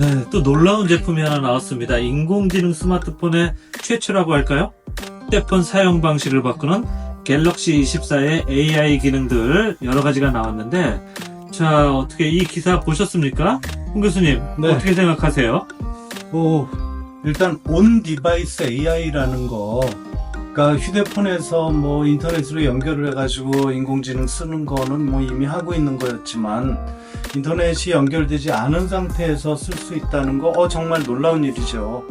네, 또 놀라운 제품이 하나 나왔습니다. 인공지능 스마트폰의 최초라고 할까요? 휴대폰 사용 방식을 바꾸는 갤럭시 24의 AI 기능들 여러 가지가 나왔는데, 자, 어떻게 이 기사 보셨습니까? 홍 교수님, 네. 어떻게 생각하세요? 일단 온 디바이스 AI라는 거, 그러니까 휴대폰에서 뭐 인터넷으로 연결을 해가지고 인공지능 쓰는 거는 뭐 이미 하고 있는 거였지만, 인터넷이 연결되지 않은 상태에서 쓸 수 있다는 거, 정말 놀라운 일이죠.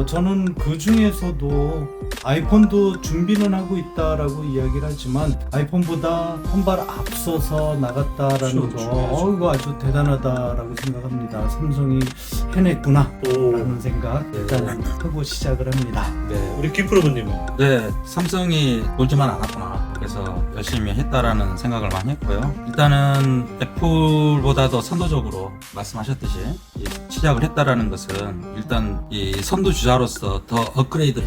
저는 그 중에서도 아이폰도 준비는 하고 있다라고 이야기를 하지만 아이폰보다 한 발 앞서서 나갔다라는 거, 이거 아주 대단하다라고 생각합니다. 삼성이 해냈구나 라는 생각 일단 하고 시작을 합니다. 네, 우리 김프로님은? 네, 삼성이 놀지만 않았구나. 그래서 열심히 했다라는 생각을 많이 했고요. 일단은 애플보다도 선도적으로 말씀하셨듯이 시작을 했다라는 것은 일단 이 선두주자로서 더 업그레이드를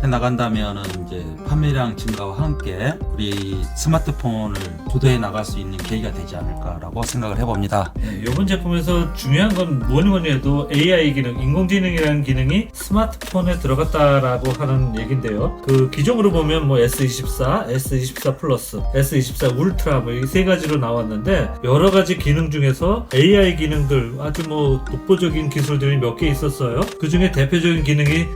해나간다면은 이제 판매량 증가와 함께 우리 스마트폰을 주도해 나갈 수 있는 계기가 되지 않을까라고 생각을 해봅니다. 네, 이번 제품에서 중요한 건 뭐니 해도 AI 기능, 인공지능이라는 기능이 스마트폰에 들어갔다라고 하는 얘긴데요. 그 기종으로 보면 뭐 S24, S24 플러스, S24 울트라 뭐 이 세 가지로 나왔는데 여러 가지 기능 중에서 AI 기능들 아주 뭐 독보적인 기술들이 몇 개 있었어요. 그 중에 대표적인 기능이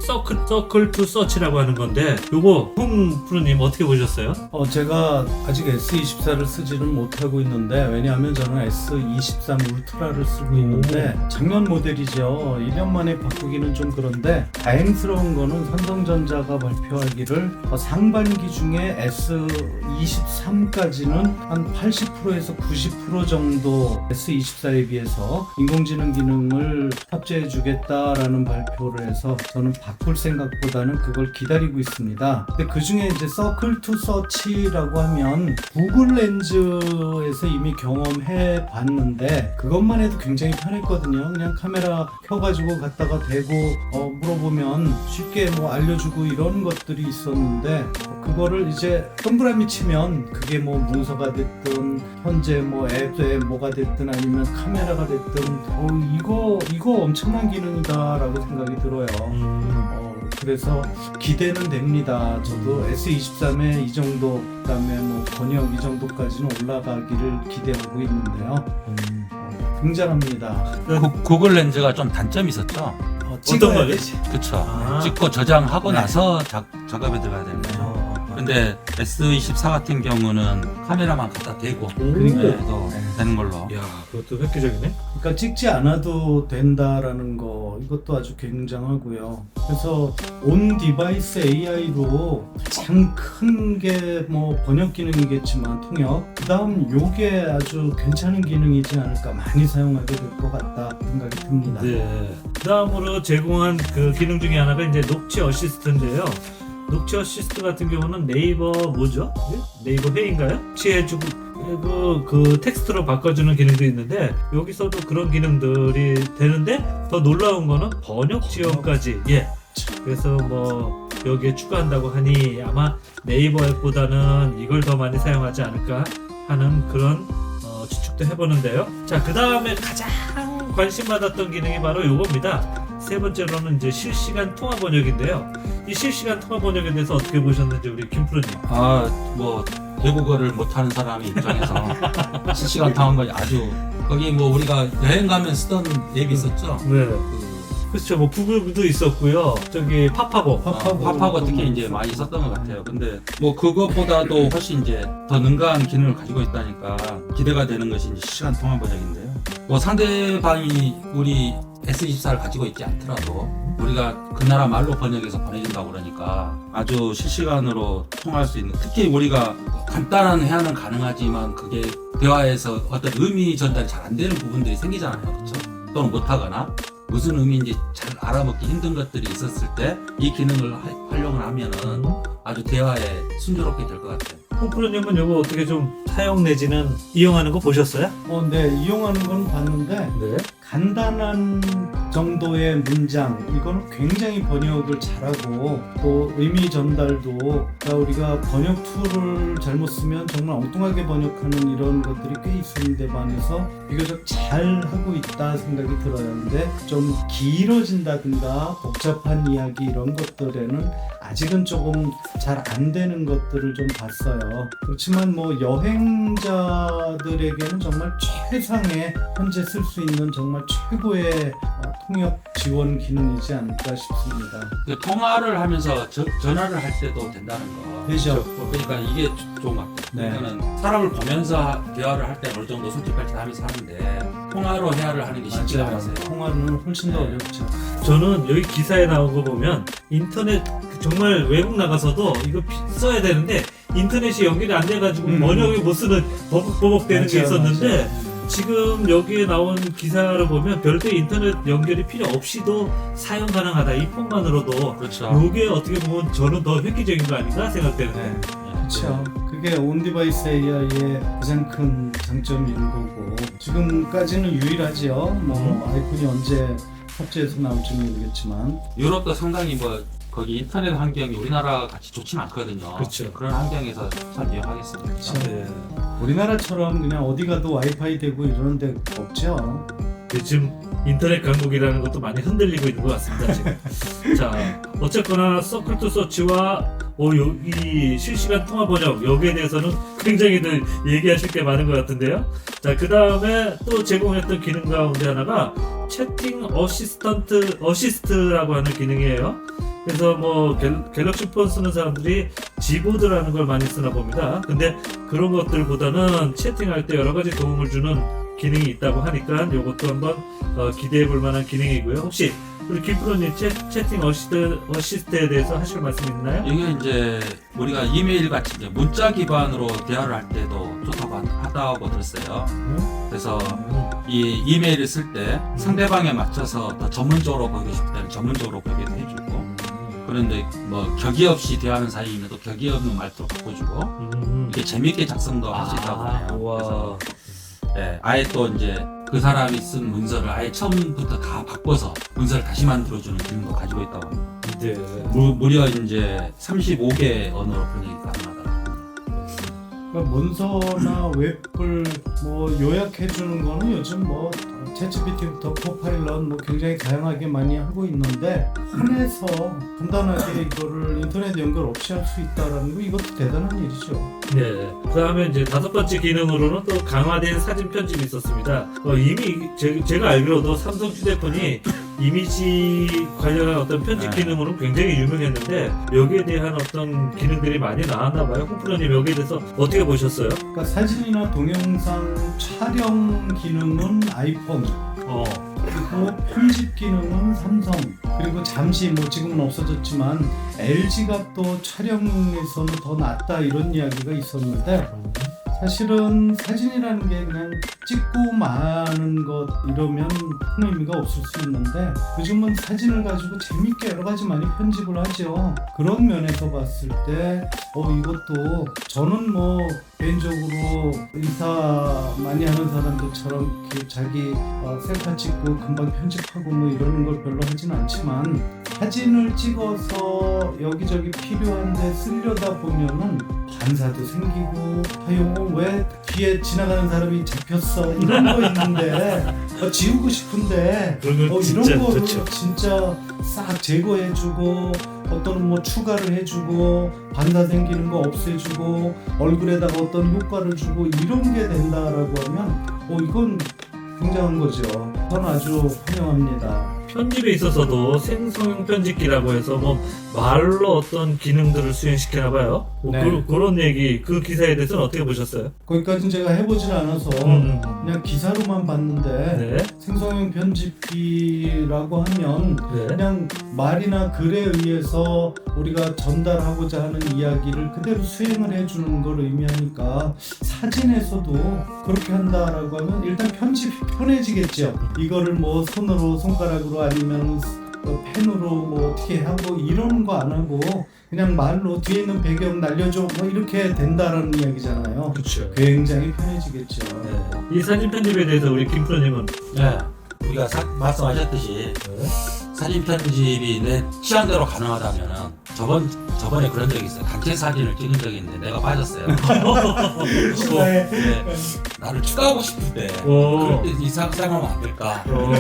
서클 투 서치라고 하는 건데 요거 홍 프로님 어떻게 보셨어요? 제가 아직 S24를 쓰지는 못하고 있는데, 왜냐하면 저는 S23 울트라를 쓰고 있는데 작년 모델이죠. 1년 만에 바꾸기는 좀 그런데, 다행스러운 거는 삼성전자가 발표하기를 상반기 중에 S23까지는 한 80%에서 90% 정도 S24에 비해서 인공지능 기능을 탑재해 주겠다라는 발표를 해서 저는 바꿀 생각보다는 그걸 기다리고 있습니다. 근데 그 중에 이제 서클 투 서치라고 하면 구글 렌즈에서 이미 경험해 봤는데 그것만 해도 굉장히 편했거든요. 그냥 카메라 켜가지고 갖다가 대고 물어보면 쉽게 뭐 알려주고 이런 것들이 있었는데, 그거를 이제 동그라미 치면 그게 뭐 문서가 됐든 현재 뭐 앱에 뭐가 됐든 아니면 카메라가 됐든 이거 엄청난 기능이다라고 생각이 들어요. 그래서 기대는 됩니다. 저도 S23에 이 정도, 그다음에 뭐 번역 이 정도까지는 올라가기를 기대하고 있는데요. 굉장합니다. 구글 렌즈가 좀 단점이 있었죠. 찍어야 되지. 그쵸. 아. 찍고 저장하고 네. 나서 작업에 들어가야 되는 거죠. 근데 S24 같은 경우는 카메라만 갖다 대고 해도 되는 걸로. 야, 그것도 획기적이네. 그러니까 찍지 않아도 된다라는 거, 이것도 아주 굉장하고요. 그래서 온 디바이스 AI로 가장 큰 게 뭐 번역 기능이겠지만 통역, 그 다음 요게 아주 괜찮은 기능이지 않을까, 많이 사용하게 될 것 같다 생각이 듭니다. 네. 그 다음으로 제공한 그 기능 중에 하나가 이제 녹취 어시스트인데요. 녹취 어시스트 같은 경우는 네이버 뭐죠? 네이버 회의인가요? 취해주고 그 텍스트로 바꿔주는 기능도 있는데, 여기서도 그런 기능들이 되는데 더 놀라운 거는 번역 지원까지. 예. 그래서 뭐 여기에 추가한다고 하니 아마 네이버 앱보다는 이걸 더 많이 사용하지 않을까 하는 그런 추측도 해보는데요. 자, 그 다음에 가장 관심 받았던 기능이 바로 요겁니다. 세 번째로는 이제 실시간 통화 번역인데요. 이 실시간 통화 번역에 대해서 어떻게 보셨는지 우리 김프로님. 뭐 외국어를 못하는 사람 입장에서 실시간 통화한 거 아주, 거기 뭐 우리가 여행 가면 쓰던 앱이 있었죠. 네. 그렇죠. 뭐 구글도 있었고요. 저기 파파고 특히 이제 많이 썼던 것 같아요. 근데 뭐 그것보다도 훨씬 이제 더 능가한 기능을 가지고 있다니까 기대가 되는 것이 이제 실시간 통화 번역인데요. 뭐 상대방이 우리 S24를 가지고 있지 않더라도 우리가 그 나라 말로 번역해서 보내준다고 그러니까 아주 실시간으로 통화할 수 있는, 특히 우리가 간단한 회화는 가능하지만 그게 대화에서 어떤 의미 전달이 잘 안 되는 부분들이 생기잖아요. 그렇죠? 또는 못하거나 무슨 의미인지 잘 알아먹기 힘든 것들이 있었을 때 이 기능을 활용을 하면은 아주 대화에 순조롭게 될 것 같아요. 홍프로님은 이거 어떻게 좀 사용 내지는 이용하는 거 보셨어요? 네, 이용하는 건 봤는데 네. 간단한 정도의 문장 이거는 굉장히 번역을 잘하고 또 의미 전달도 그러니까 우리가 번역 툴을 잘못 쓰면 정말 엉뚱하게 번역하는 이런 것들이 꽤 있는데 반해서 비교적 잘 하고 있다 생각이 들어요. 근데 좀 길어진다든가 복잡한 이야기 이런 것들에는 아직은 조금 잘 안 되는 것들을 좀 봤어요. 그렇지만 뭐 여행자들에게는 정말 최상의 현재 쓸 수 있는 정말 최고의 통역 지원 기능이지 않을까 싶습니다. 그 통화를 하면서 전화를 할 때도 된다는 거. 되죠. 그러니까 이게 좋은 것 같아요. 네. 그러니까는 사람을 보면서 대화를 할 때 어느 정도 솔직하게 하면서 하는데 통화로 대화를 하는 게 쉽지가 맞아요. 않아요. 통화는 훨씬 더 네. 어렵죠. 저는 여기 기사에 나온 거 보면 인터넷 정말 외국 나가서도 이거 써야 되는데 인터넷이 연결이 안 돼가지고 번역을 못 쓰는 버벅버벅 되는 게 있었는데 지금 여기에 나온 기사를 보면 별도의 인터넷 연결이 필요 없이도 사용 가능하다. 이 폰만으로도 그렇죠. 이게 어떻게 보면 저는 더 획기적인 거 아닌가 생각되는데. 그렇죠. 그게 온디바이스 AI의 가장 큰 장점인 거고 지금까지는 유일하지요. 뭐 아이폰이 언제 탑재해서 나올지 모르겠지만 유럽도 상당히 뭐 거기 인터넷 환경이 우리나라 같이 좋지는 않거든요. 그렇죠. 그런 환경에서 잘 이용하겠습니다. 그렇죠. 네. 우리나라처럼 그냥 어디 가도 와이파이 되고 이러는 데 없죠. 요즘 인터넷 강국이라는 것도 많이 흔들리고 있는 것 같습니다. 지금. 자, 어쨌거나 서클 투 서치와 이 실시간 통화 번역 여기에 대해서는 굉장히 얘기하실 게 많은 것 같은데요. 자, 그 다음에 또 제공했던 기능 가운데 하나가 채팅 어시스트라고 하는 기능이에요. 그래서 뭐 갤럭시 폰 쓰는 사람들이 지보드라는 걸 많이 쓰나 봅니다. 근데 그런 것들보다는 채팅할 때 여러 가지 도움을 주는 기능이 있다고 하니까 이것도 한번 기대해 볼 만한 기능이고요. 혹시 우리 김프로님 채팅 어시스트에 대해서 하실 말씀 있나요? 이게 이제 우리가 이메일 같이 이제 문자 기반으로 대화를 할 때도 좋다고 하다고 들었어요. 그래서 이 이메일을 쓸 때 상대방에 맞춰서 더 전문적으로 보이고 싶다면 전문적으로 보이게 해주고 그런데 뭐 격이 없이 대화하는 사이에는 또 격이 없는 말투로 바꿔주고 이렇게 재밌게 작성도 할 수 있다고 해요. 그래서 아예 또 이제 그 사람이 쓴 문서를 아예 처음부터 다 바꿔서 문서를 다시 만들어주는 기능도 가지고 있다고 합니다. 네. 무려 이제 35개 언어로 번역이 가능하다고. 그러니까 문서나 웹을 뭐 요약해 주는 거는 요즘 뭐 챗GPT부터 코파일럿 뭐 굉장히 다양하게 많이 하고 있는데 한해서 간단하게 이거를 인터넷 연결 없이 할 수 있다라는 거 이것도 대단한 일이죠. 네. 그다음에 이제 5번째 기능으로는 또 강화된 사진 편집이 있었습니다. 이미 제가 알기로도 삼성 휴대폰이 이미지 관련한 어떤 편집 기능으로 굉장히 유명했는데 여기에 대한 어떤 기능들이 많이 나왔나 봐요. 홍프로님 여기에 대해서 어떻게 보셨어요? 그러니까 사진이나 동영상 촬영 기능은 아이폰, 그리고 편집 기능은 삼성, 그리고 잠시 뭐 지금은 없어졌지만 LG가 또 촬영에서는 더 낫다 이런 이야기가 있었는데 사실은 사진이라는 게 그냥 찍고 마는 것 이러면 큰 의미가 없을 수 있는데 요즘은 사진을 가지고 재밌게 여러 가지 많이 편집을 하죠. 그런 면에서 봤을 때 이것도 저는 뭐 개인적으로 인사 많이 하는 사람들처럼 자기 셀카 찍고 금방 편집하고 뭐 이러는 걸 별로 하진 않지만 사진을 찍어서 여기저기 필요한데 쓰려다 보면은 반사도 생기고 왜 뒤에 지나가는 사람이 잡혔어 이런 거 있는데 지우고 싶은데 그런 거 이런 진짜 거를 좋죠. 진짜 싹 제거해주고 어떤 뭐 추가를 해주고 반사 생기는 거 없애주고 얼굴에다가 어떤 효과를 주고 이런 게 된다라고 하면 이건 굉장한 거죠. 저는 아주 환영합니다. 편집에 있어서도 생성형 편집기라고 해서 뭐 말로 어떤 기능들을 수행시키나 봐요. 네. 그런 얘기 그 기사에 대해서는 어떻게 보셨어요? 거기까지는 제가 해보질 않아서 그냥 기사로만 봤는데 네. 생성형 편집기라고 하면 네. 그냥 말이나 글에 의해서 우리가 전달하고자 하는 이야기를 그대로 수행을 해주는 걸 의미하니까 사진에서도 그렇게 한다라고 하면 일단 편집이 편해지겠죠. 이거를 뭐 손가락으로 아니면 펜으로 뭐 어떻게 하고 이런 거 안 하고 그냥 말로 뒤에 있는 배경 날려줘 뭐 이렇게 된다라는 이야기잖아요. 그렇죠. 굉장히 편해지겠죠. 네. 이 사진 편집에 대해서 우리 김 프로님은 네. 우리가 말씀하셨듯이 사진 편집이 내 취향대로 가능하다면은 저번에 그런 적이 있어요. 단체 사진을 찍은 적이 있는데 내가 빠졌어요. 그리고 네, 나를 추가하고 싶은데 그럴 때 이상하면 안 될까? 충분히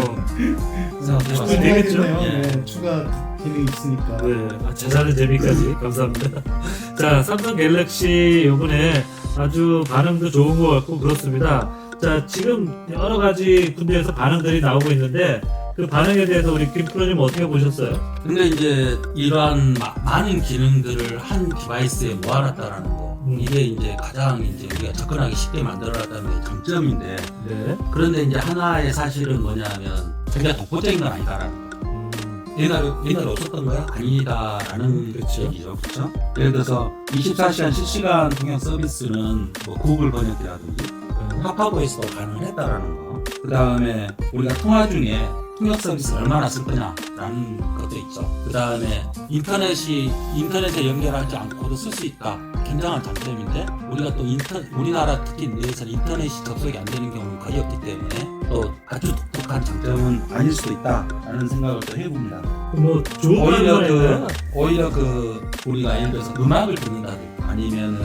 생각해봤어요. 되겠죠? 네, 추가 기능이 있으니까. 네, 자잘한 재미까지 감사합니다. 자, 삼성 갤럭시 요번에 아주 반응도 좋은 것 같고 그렇습니다. 자, 지금 여러 가지 군데에서 반응들이 나오고 있는데 그 반응에 대해서 우리 김 프로님 어떻게 보셨어요? 근데 이제 이러한 많은 기능들을 한 디바이스에 모아놨다라는 거 이게 이제 가장 이제 우리가 접근하기 쉽게 만들어놨다는 게 장점인데 네. 그런데 이제 하나의 사실은 뭐냐면 굉장히 독보적인 건 아니다라는 거. 옛날에 없었던 거야? 아니다라는 그렇죠. 얘기죠, 그렇죠? 예를 들어서 24시간 실시간 통역 서비스는 뭐 구글 번역기라든지 파파보이스도 가능했다라는 거. 그 다음에 우리가 통화 중에 통역 서비스를 얼마나 쓸 거냐라는 것도 있죠. 그 다음에 인터넷에 연결하지 않고도 쓸 수 있다. 굉장한 장점인데 우리가 또 우리나라 특히 내에서는 인터넷이 접속이 안 되는 경우는 거의 없기 때문에 또 아주 독특한 장점은 아닐 수도 있다라는 생각을 또 해봅니다. 뭐 좋은 오히려 우리가 예를 들어서 음악을 듣는다든지 아니면은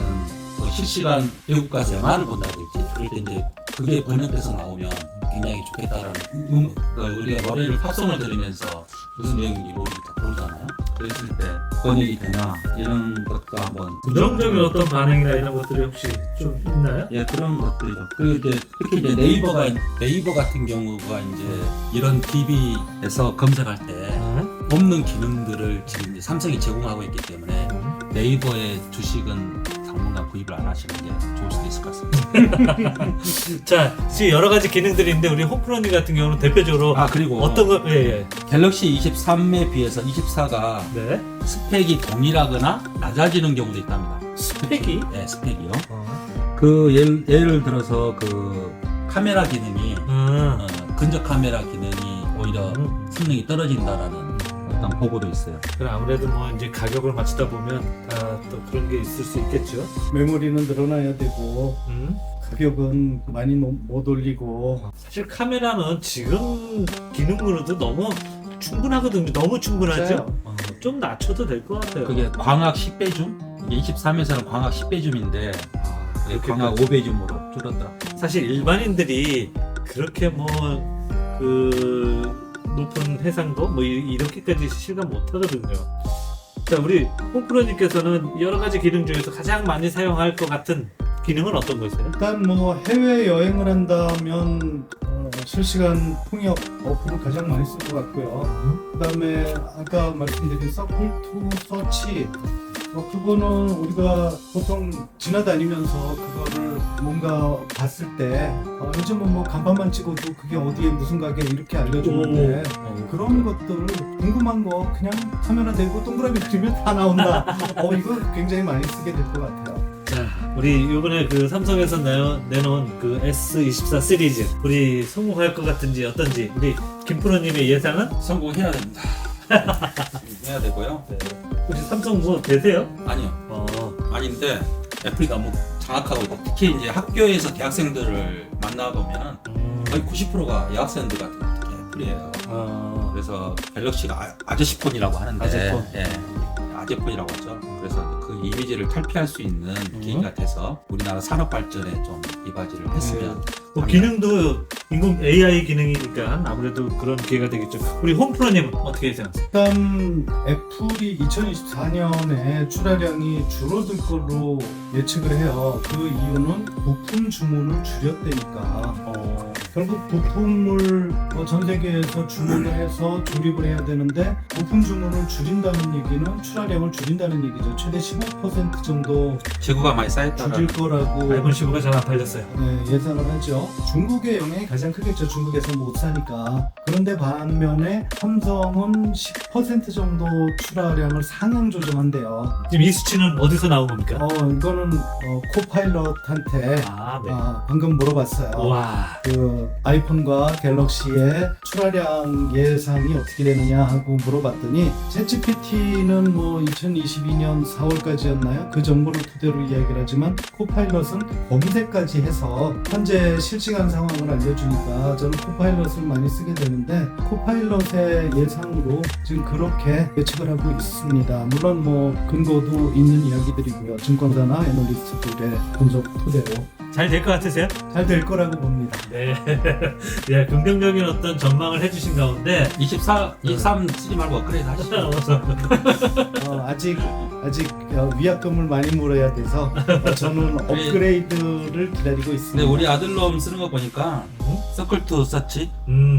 뭐 실시간 외국 가서 영화를 본다든지 그럴 때 이제 그게 번역돼서 나오면 굉장히 좋겠다라는 우리가 노래를 팝송을 들으면서 무슨 내용인지 모르잖아요. 그랬을 때 번역이 되나 이런 것도 한번 부정적인 어떤 반응이나 이런 것들이 혹시 좀 있나요? 예 그런 것들이죠. 그리고 이제 특히 이제 네이버 같은 경우가 이제 이런 TV에서 검색할 때 없는 기능들을 지금 이제 삼성이 제공하고 있기 때문에 네이버의 주식은 당분간 구입을 안 하시는 게 좋을 수도 있을 것 같습니다. 자, 지금 여러 가지 기능들이 있는데 우리 홈프로님 같은 경우는 대표적으로 그리고 어떤 거? 예. 갤럭시 23에 비해서 24가 네. 스펙이 동일하거나 낮아지는 경우도 있답니다. 스펙이? 네, 스펙이요. 그 예를 들어서 그 카메라 기능이 근접 카메라 기능이 오히려 성능이 떨어진다라는 어떤 보고도 있어요. 그럼 아무래도 뭐 이제 가격을 맞추다 보면 또 그런 게 있을 수 있겠죠. 메모리는 늘어나야 되고 가격은 많이 못 올리고. 사실 카메라는 지금 기능으로도 너무 충분하거든요. 너무 충분하죠. 좀 낮춰도 될 것 같아요. 그게 광학 10배 줌? 이게 23에서는 광학 10배 줌인데 광학 5배 줌으로 줄었더라. 사실 일반인들이 그렇게 뭐 그 높은 해상도 뭐 이렇게까지 실감 못 하거든요. 자, 우리 홈프로님께서는 여러 가지 기능 중에서 가장 많이 사용할 것 같은 기능은 어떤 거세요? 일단 뭐 해외 여행을 한다면 실시간 통역 어플을 가장 많이 쓸 것 같고요. 그다음에 아까 말씀드린 서클 투 서치 그거는 우리가 보통 지나다니면서 그거를 뭔가 봤을 때 요즘은 뭐 간판만 찍어도 그게 어디에 무슨 가게 이렇게 알려주는데 그런 것들을 궁금한 거 그냥 카메라 대고 동그라미 그리면 다 나온다. 이거 굉장히 많이 쓰게 될 것 같아요. 자, 우리 이번에 그 삼성에서 내놓은 그 S24 시리즈 우리 성공할 것 같은지 어떤지 우리 김프로님의 예상은? 성공해야 됩니다. 해야 되고요. 네. 혹시 삼성 뭐 되세요? 아니요. 아닌데 애플이 너무 장악하고 있다. 특히 이제 학교에서 대학생들을 만나보면은 거의 90%가 여학생들 같은 게 애플이에요. 그래서 갤럭시가 아저씨폰이라고 하는데 아재폰. 예, 아재폰이라고 하죠. 그래서 그 이미지를 탈피할 수 있는 계기가 돼서 우리나라 산업 발전에 좀 이바지를 했으면. 뭐 기능도 인공 AI 기능이니까 아무래도 그런 기회가 되겠죠. 우리 홈프로님 어떻게 예상하세요? 일단 애플이 2024년에 출하량이 줄어들 걸로 예측을 해요. 그 이유는 부품 주문을 줄였다니까. 결국 부품을 전 세계에서 주문을 해서 조립을 해야 되는데 부품 주문을 줄인다는 얘기는 출하량을 줄인다는 얘기죠. 최대 15% 정도 재고가 많이 쌓였다는. 줄일 거라고 아이폰 15가 잘 안 팔렸어요. 예상을 하죠. 중국의 영향이 가장 크겠죠. 중국에서 못 사니까. 그런데 반면에 삼성은 10% 정도 출하량을 상향 조정한대요. 지금 이 수치는 어디서 나온 겁니까? 이거는 코파일럿한테 네. 방금 물어봤어요. 와. 그 아이폰과 갤럭시의 출하량 예상이 어떻게 되느냐 하고 물어봤더니 챗GPT는 뭐 2022년 4월까지였나요? 그 정보를 토대로 이야기를 하지만 코파일럿은 검색까지 해서 현재 실시간 상황을 알려주니까 저는 코파일럿을 많이 쓰게 되는데 코파일럿의 예상으로 지금 그렇게 예측을 하고 있습니다. 물론 뭐 근거도 있는 이야기들이고요. 증권사나 애널리스트들의 분석 토대로 잘 될 것 같으세요? 잘 될 거라고 봅니다. 네. 네, 긍정적인 어떤 전망을 해주신 가운데 23 쓰지 말고 업그레이드 하시죠. 아직 위약금을 많이 물어야 돼서 저는 업그레이드를 기다리고 있습니다. 근데 우리 아들놈 쓰는 거 보니까 서클 투 서치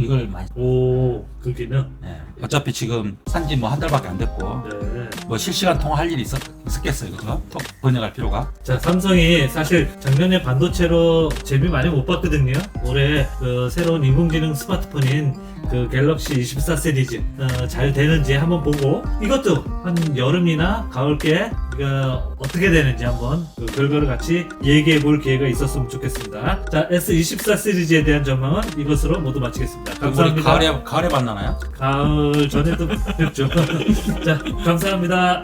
이걸 많이. 오, 그 기능. 네. 어차피 지금 산지 뭐 한 달밖에 안 됐고 네. 뭐 실시간 통화할 일이 있었겠어요, 그죠? 톡 번역할 필요가. 자, 삼성이 사실 작년에 반도체로 재미 많이 못 봤거든요. 올해 그 새로운 인공지능 스마트폰인 그 갤럭시 24 시리즈 잘 되는지 한번 보고 이것도 한 여름이나 가을께 어떻게 되는지 한번 그 결과를 같이 얘기해 볼 기회가 있었으면 좋겠습니다. 자, S24 시리즈에 대한 전망은 이것으로 모두 마치겠습니다. 우리 감사합니다. 가을에 만나나요? 가을 전에도 뵙죠. 자, 감사합니다.